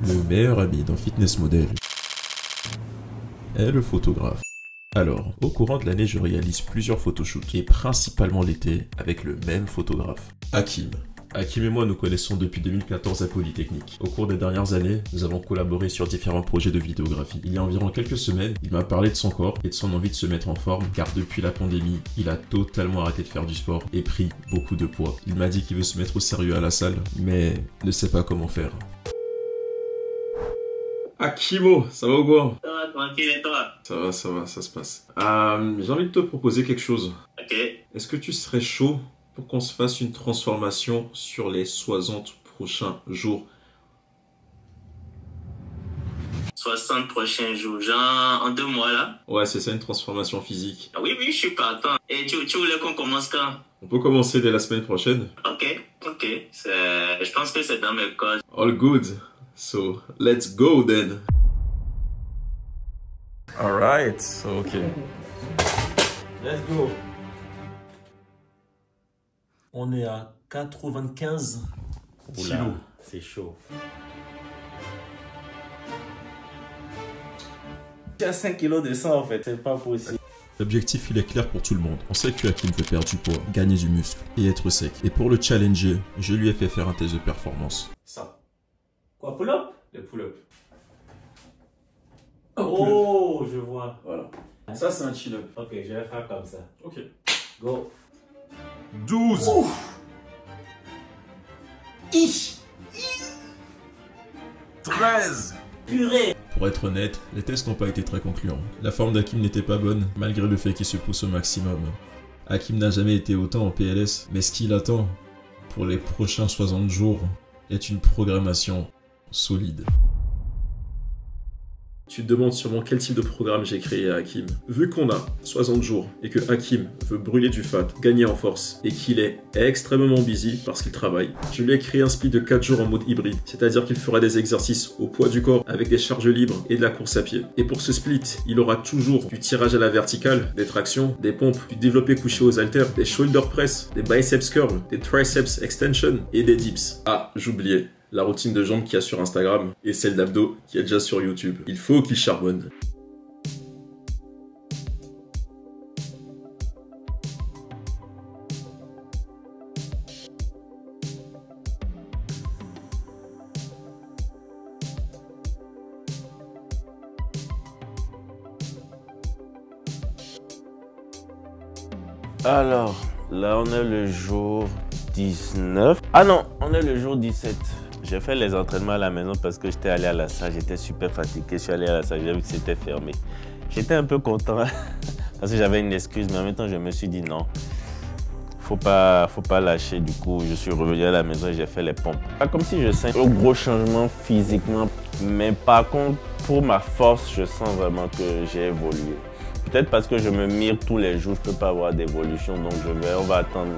Le meilleur ami d'un fitness model est le photographe. Alors, au courant de l'année, je réalise plusieurs photoshoots, et principalement l'été, avec le même photographe, Hakim. Hakim et moi nous connaissons depuis 2014 à Polytechnique. Au cours des dernières années, nous avons collaboré sur différents projets de vidéographie. Il y a environ quelques semaines, il m'a parlé de son corps et de son envie de se mettre en forme, car depuis la pandémie, il a totalement arrêté de faire du sport et pris beaucoup de poids. Il m'a dit qu'il veut se mettre au sérieux à la salle, mais ne sait pas comment faire. Hakimo, ça va ou quoi? Ça va, tranquille, et toi? Ça va, ça se passe. J'ai envie de te proposer quelque chose. Ok. Est-ce que tu serais chaud pour qu'on se fasse une transformation sur les 60 prochains jours? 60 prochains jours, genre en 2 mois là? Ouais, c'est ça, une transformation physique. Ah oui, je suis partant. Et tu voulais qu'on commence quand? On peut commencer dès la semaine prochaine. Ok. Je pense que c'est dans mes codes. All good. So, let's go then. Alright, ok. Let's go. On est à 95 kilos. C'est chaud. J'ai 5 kilos de sang en fait, c'est pas possible. L'objectif il est clair pour tout le monde. On sait que Hakim veut perdre du poids, gagner du muscle et être sec. Et pour le challenger, je lui ai fait faire un test de performance. Ça. Quoi, pull-up? Les pull-ups. Oh, je vois. Voilà. Ça c'est un chin-up. Ok, je vais faire comme ça. Ok. Go. 12. Ouf. 13. Purée. Pour être honnête, les tests n'ont pas été très concluants. La forme d'Hakim n'était pas bonne, malgré le fait qu'il se pousse au maximum. Hakim n'a jamais été autant en PLS, mais ce qu'il attend pour les prochains 60 jours est une programmation solide. Tu te demandes sûrement quel type de programme j'ai créé à Hakim. Vu qu'on a 60 jours et que Hakim veut brûler du fat, gagner en force et qu'il est extrêmement busy parce qu'il travaille, je lui ai créé un split de 4 jours en mode hybride, c'est-à-dire qu'il fera des exercices au poids du corps avec des charges libres et de la course à pied. Et pour ce split, il aura toujours du tirage à la verticale, des tractions, des pompes, du développé couché aux haltères, des shoulder press, des biceps curls, des triceps extension et des dips. Ah, j'oubliais. La routine de jambes qu'il y a sur Instagram et celle d'abdos qu'il y a déjà sur YouTube. Il faut qu'il charbonne. Alors, là on est le jour 19. Ah non, on est le jour 17. J'ai fait les entraînements à la maison parce que j'étais allé à la salle, j'étais super fatigué, je suis allé à la salle, j'ai vu que c'était fermé. J'étais un peu content parce que j'avais une excuse, mais en même temps je me suis dit non, faut pas lâcher. Du coup, je suis revenu à la maison et j'ai fait les pompes. Pas comme si je sens un gros changement physiquement, mais par contre, pour ma force, je sens vraiment que j'ai évolué. Peut-être parce que je me mire tous les jours, je peux pas avoir d'évolution, donc on va attendre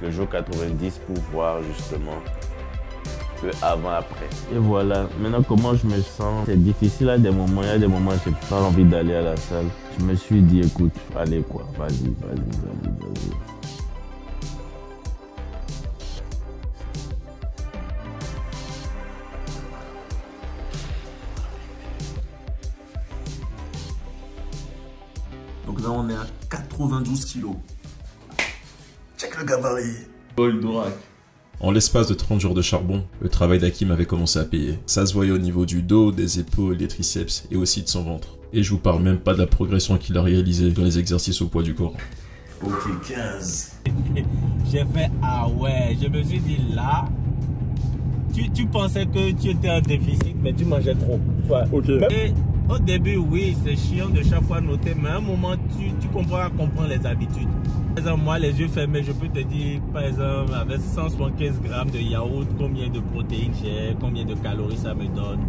le jour 90 pour voir justement le avant-après. Et voilà, maintenant comment je me sens, c'est difficile à des moments, il y a des moments où j'ai pas envie d'aller à la salle. Je me suis dit écoute, allez quoi, vas-y. Donc là on est à 92 kilos. Check le gabarit. Paul Dourak. En l'espace de 30 jours de charbon, le travail d'Hakim avait commencé à payer. Ça se voyait au niveau du dos, des épaules, des triceps et aussi de son ventre. Et je vous parle même pas de la progression qu'il a réalisée dans les exercices au poids du corps. Ok, 15. J'ai fait ah ouais, je me suis dit là, tu pensais que tu étais en déficit, mais tu mangeais trop. Ouais. Ok. Et au début, oui, c'est chiant de chaque fois noter, mais à un moment, tu comprends les habitudes. Par exemple, moi, les yeux fermés, je peux te dire, par exemple, avec 175 grammes de yaourt, combien de protéines j'ai, combien de calories ça me donne.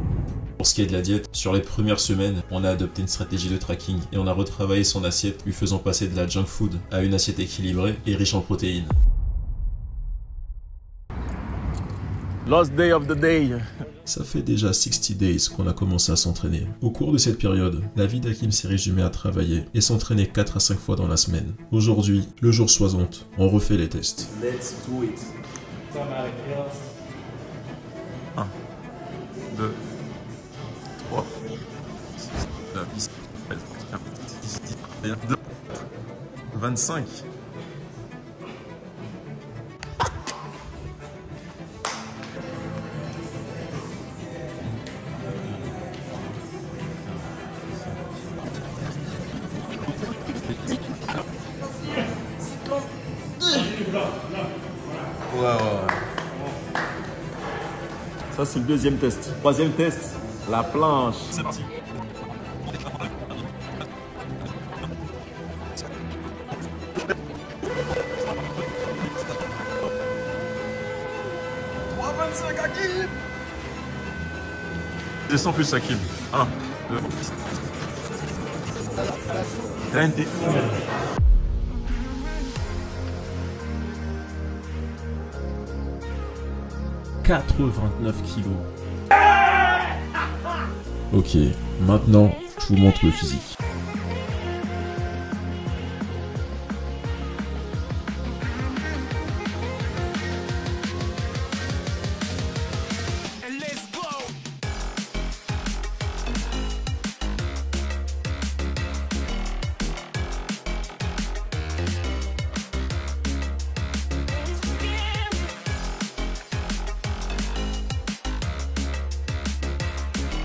Pour ce qui est de la diète, sur les premières semaines, on a adopté une stratégie de tracking et on a retravaillé son assiette, lui faisant passer de la junk food à une assiette équilibrée et riche en protéines. Last day of the day. Ça fait déjà 60 days qu'on a commencé à s'entraîner. Au cours de cette période, la vie d'Hakim s'est résumée à travailler et s'entraîner 4 à 5 fois dans la semaine. Aujourd'hui, le jour 60, on refait les tests. Let's do it. 1, 2, 3, 9, 10, 11, 12, 25. Ouais. Ça, c'est le deuxième test. Troisième test, la planche. C'est parti. Hakim. Descends plus Hakim. 1, 2, 20. 89 kilos. Ok, maintenant je vous montre le physique.